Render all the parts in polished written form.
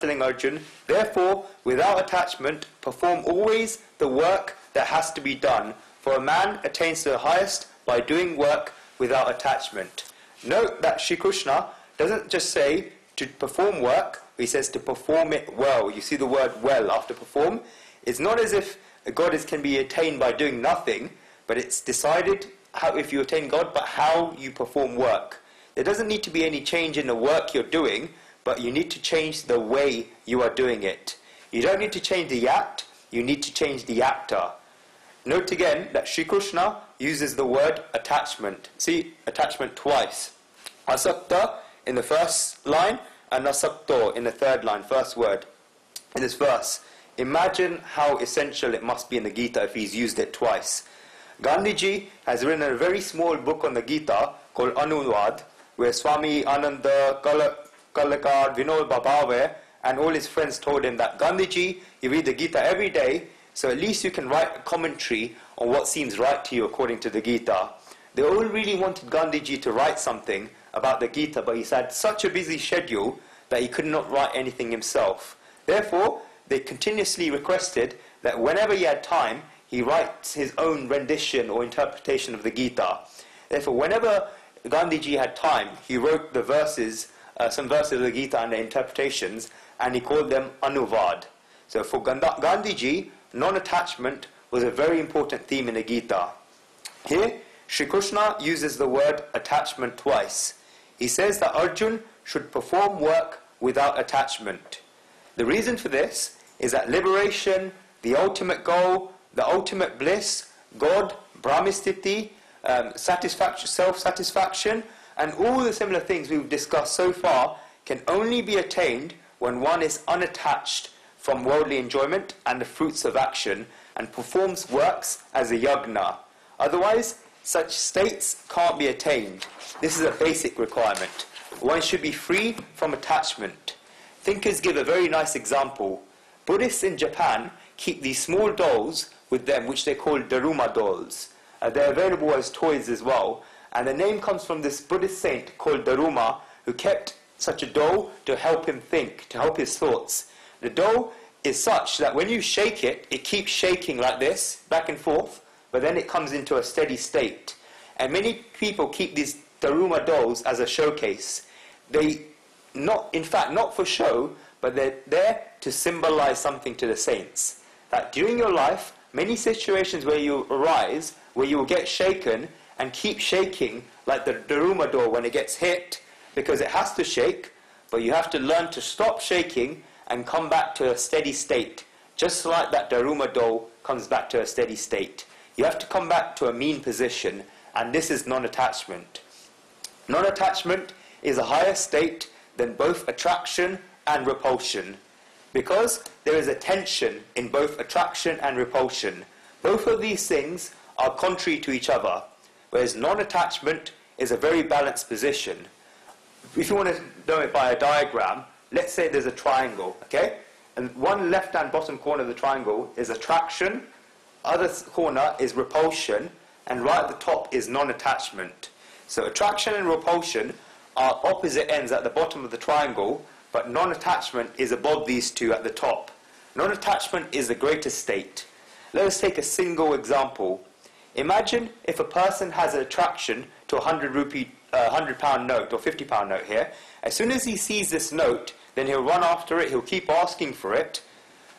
telling Arjun, therefore, without attachment, perform always the work that has to be done, for a man attains to the highest by doing work without attachment. Note that Shri Krishna doesn't just say to perform work, he says to perform it well. You see the word well after perform. It's not as if God can be attained by doing nothing, but it's decided how, if you attain God, but how you perform work. There doesn't need to be any change in the work you're doing, but you need to change the way you are doing it. You don't need to change the act, you need to change the actor. Note again that Shri Krishna uses the word attachment. See, attachment twice. Asakta in the first line and asakto in the third line, first word in this verse. Imagine how essential it must be in the Gita if he's used it twice. Gandhiji has written a very small book on the Gita called Anuvad, where Swami Ananda, Kalakar, Vinod Babave and all his friends told him that Gandhiji, you read the Gita every day, so at least you can write a commentary on what seems right to you according to the Gita. They all really wanted Gandhiji to write something about the Gita, but he's had such a busy schedule that he could not write anything himself. Therefore, they continuously requested that whenever he had time, he writes his own rendition or interpretation of the Gita. Therefore, whenever Gandhiji had time, he wrote the verses, some verses of the Gita and the interpretations, and he called them Anuvad. So for Gandhiji, non-attachment was a very important theme in the Gita. Here, Shri Krishna uses the word attachment twice. He says that Arjun should perform work without attachment. The reason for this is that liberation, the ultimate goal, the ultimate bliss, God, Brahmistiti, satisfaction, self-satisfaction, and all the similar things we've discussed so far can only be attained when one is unattached from worldly enjoyment and the fruits of action and performs works as a yagna. Otherwise, such states can't be attained. This is a basic requirement. One should be free from attachment. Thinkers give a very nice example. Buddhists in Japan keep these small dolls with them, which they call Daruma dolls. They're available as toys as well. And the name comes from this Buddhist saint called Daruma, who kept such a doll to help him think, to help his thoughts. The doll is such that when you shake it, it keeps shaking like this, back and forth, but then it comes into a steady state. And many people keep these Daruma dolls as a showcase. In fact, not for show, but they're there to symbolize something to the saints. That during your life, many situations where you arise, where you will get shaken and keep shaking like the Daruma doll when it gets hit, because it has to shake, but you have to learn to stop shaking and come back to a steady state, just like that Daruma doll comes back to a steady state. You have to come back to a mean position, and this is non-attachment. Non-attachment is a higher state than both attraction and repulsion, because there is a tension in both attraction and repulsion. Both of these things are contrary to each other, whereas non-attachment is a very balanced position. If you want to know it by a diagram, let's say there's a triangle, okay? And one left-hand bottom corner of the triangle is attraction, other corner is repulsion, and right at the top is non-attachment. So attraction and repulsion are opposite ends at the bottom of the triangle, but non-attachment is above these two at the top. Non-attachment is the greatest state. Let us take a single example. Imagine if a person has an attraction to a £100 note or £50 note here. As soon as he sees this note, then he'll run after it, he'll keep asking for it.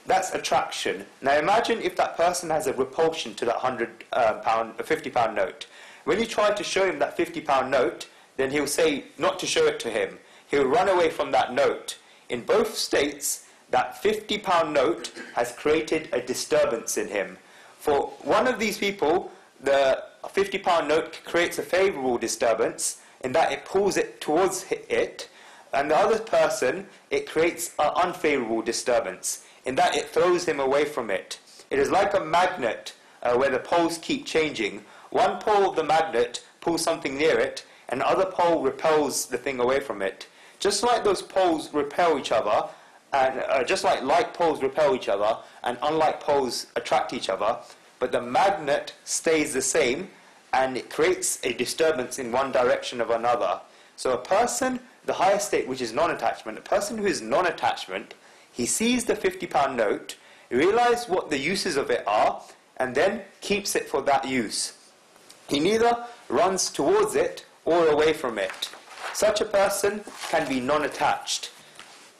That's attraction. Now imagine if that person has a repulsion to that £50 note. When you try to show him that £50 note, then he'll say not to show it to him. He'll run away from that note. In both states, that £50 note has created a disturbance in him. For one of these people, the £50 note creates a favourable disturbance in that it pulls it towards it, and the other person, it creates an unfavourable disturbance in that it throws him away from it. It is like a magnet where the poles keep changing. One pole of the magnet pulls something near it, and the other pole repels the thing away from it. Just like those poles repel each other, and just like poles repel each other, and unlike poles attract each other, but the magnet stays the same, and it creates a disturbance in one direction or another. So a person, the higher state, which is non-attachment, a person who is non-attachment He sees the £50 note, realizes what the uses of it are, and then keeps it for that use. He neither runs towards it or away from it. Such a person can be non-attached.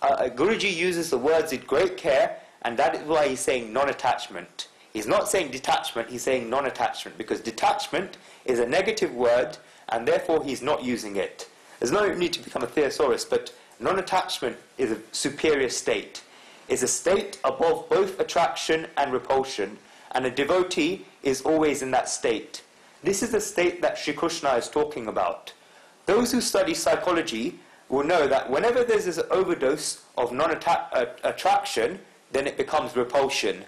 Guruji uses the words with great care, and that is why he's saying non-attachment. He's not saying detachment, he's saying non-attachment, because detachment is a negative word, and therefore he's not using it. There's no need to become a thesaurus, but non-attachment is a superior state. It's a state above both attraction and repulsion, and a devotee is always in that state. This is the state that Sri Krishna is talking about. Those who study psychology will know that whenever there's this overdose of non-attraction, then it becomes repulsion.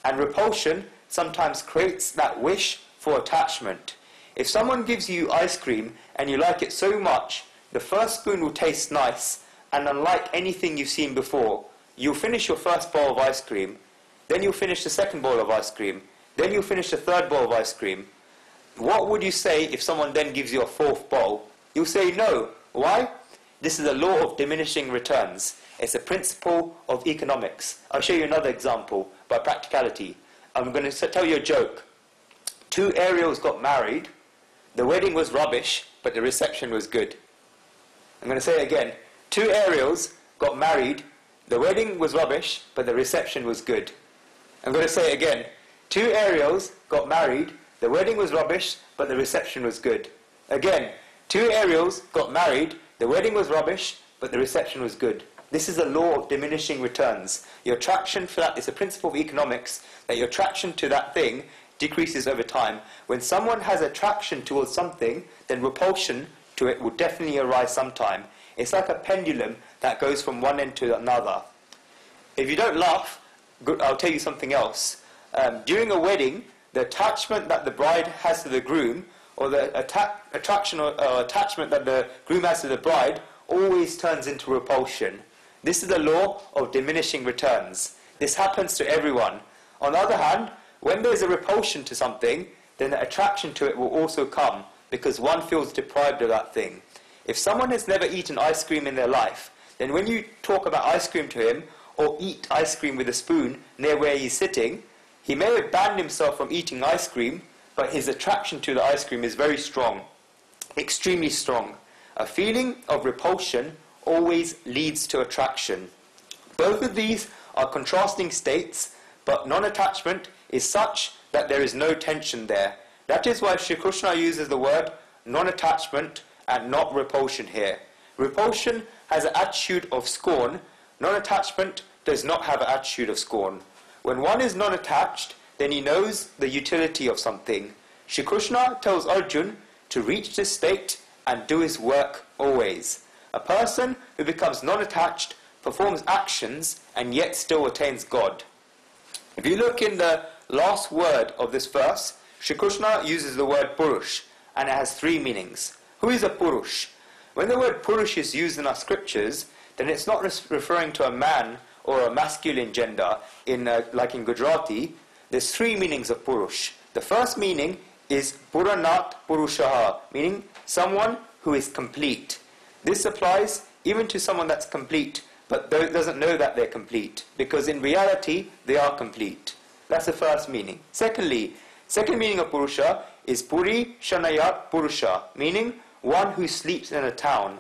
And repulsion sometimes creates that wish for attachment. If someone gives you ice cream and you like it so much, the first spoon will taste nice, and unlike anything you've seen before, you'll finish your first bowl of ice cream, then you'll finish the second bowl of ice cream, then you'll finish the third bowl of ice cream. What would you say if someone then gives you a fourth bowl? You'll say no. Why? This is a law of diminishing returns. It's a principle of economics. I'll show you another example by practicality. I'm going to tell you a joke. Two Ariels got married. The wedding was rubbish, but the reception was good. I'm going to say it again. Two Ariels got married. The wedding was rubbish, but the reception was good. I'm going to say it again. Two Ariels got married. The wedding was rubbish, but the reception was good. Again, two Ariels got married. The wedding was rubbish, but the reception was good. This is a law of diminishing returns. Your attraction for that is a principle of economics, that your attraction to that thing decreases over time. When someone has attraction towards something, then repulsion to it will definitely arise sometime. It's like a pendulum that goes from one end to another. If you don't laugh, I'll tell you something else. During a wedding, the attachment that the bride has to the groom, or the attraction or attachment that the groom has to the bride, always turns into repulsion. This is the law of diminishing returns. This happens to everyone. On the other hand, when there's a repulsion to something, then the attraction to it will also come, because one feels deprived of that thing. If someone has never eaten ice cream in their life, then when you talk about ice cream to him, or eat ice cream with a spoon near where he's sitting, he may have banned himself from eating ice cream, but his attraction to the ice cream is very strong, extremely strong. A feeling of repulsion always leads to attraction. Both of these are contrasting states, but non-attachment is such that there is no tension there. That is why Sri Krishna uses the word non-attachment and not repulsion here. Repulsion has an attitude of scorn. Non-attachment does not have an attitude of scorn. When one is non-attached, then he knows the utility of something. Shri Krishna tells Arjuna to reach this state and do his work always. A person who becomes non-attached performs actions and yet still attains God. If you look in the last word of this verse, Shri Krishna uses the word Purush, and it has three meanings. Who is a Purush? When the word Purush is used in our scriptures, then it's not referring to a man or a masculine gender, like in Gujarati. There's three meanings of Purush. The first meaning is Puranat Purushaha, meaning someone who is complete. This applies even to someone that's complete, but doesn't know that they're complete, because in reality they are complete. That's the first meaning. Second meaning of Purusha is Puri Shanayat Purusha, meaning one who sleeps in a town.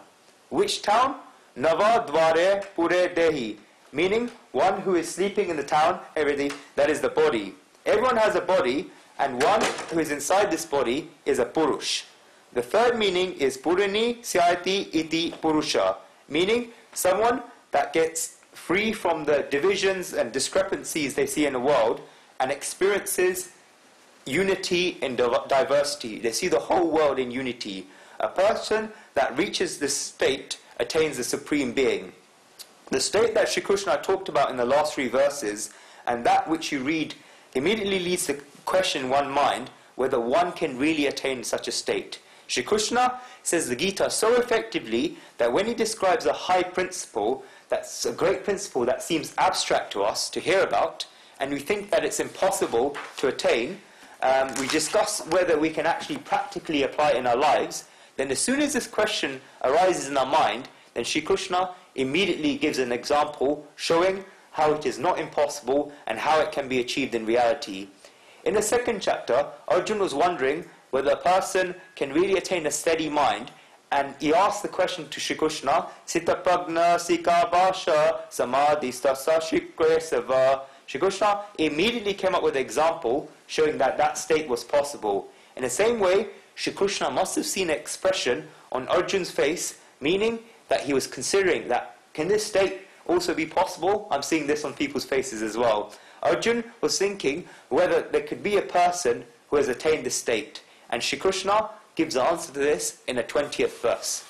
Which town? Nava Dvare Pure Dehi, meaning one who is sleeping in the town, everything, that is the body. Everyone has a body, and one who is inside this body is a Purush. The third meaning is Purani Syati Iti Purusha, meaning someone that gets free from the divisions and discrepancies they see in the world and experiences unity in diversity. They see the whole world in unity. A person that reaches this state attains the Supreme Being. The state that Sri Krishna talked about in the last three verses, and that which you read, immediately leads to question in one mind whether one can really attain such a state. Sri Krishna says the Gita so effectively that when he describes a high principle, that's a great principle that seems abstract to us to hear about, and we think that it's impossible to attain, we discuss whether we can actually practically apply it in our lives. Then as soon as this question arises in our mind, then Sri Krishna immediately gives an example showing how it is not impossible and how it can be achieved in reality. In the second chapter, Arjun was wondering whether a person can really attain a steady mind, and he asked the question to Shri Krishna, Sita Pragna Sika Basha Samadhi Stasa Shikresava. Shri Krishna immediately came up with an example showing that that state was possible. In the same way, Shri Krishna must have seen an expression on Arjun's face, meaning that he was considering that, can this state also be possible? I'm seeing this on people's faces as well. Arjun was thinking whether there could be a person who has attained this state. And Shri Krishna gives the answer to this in the 20th verse.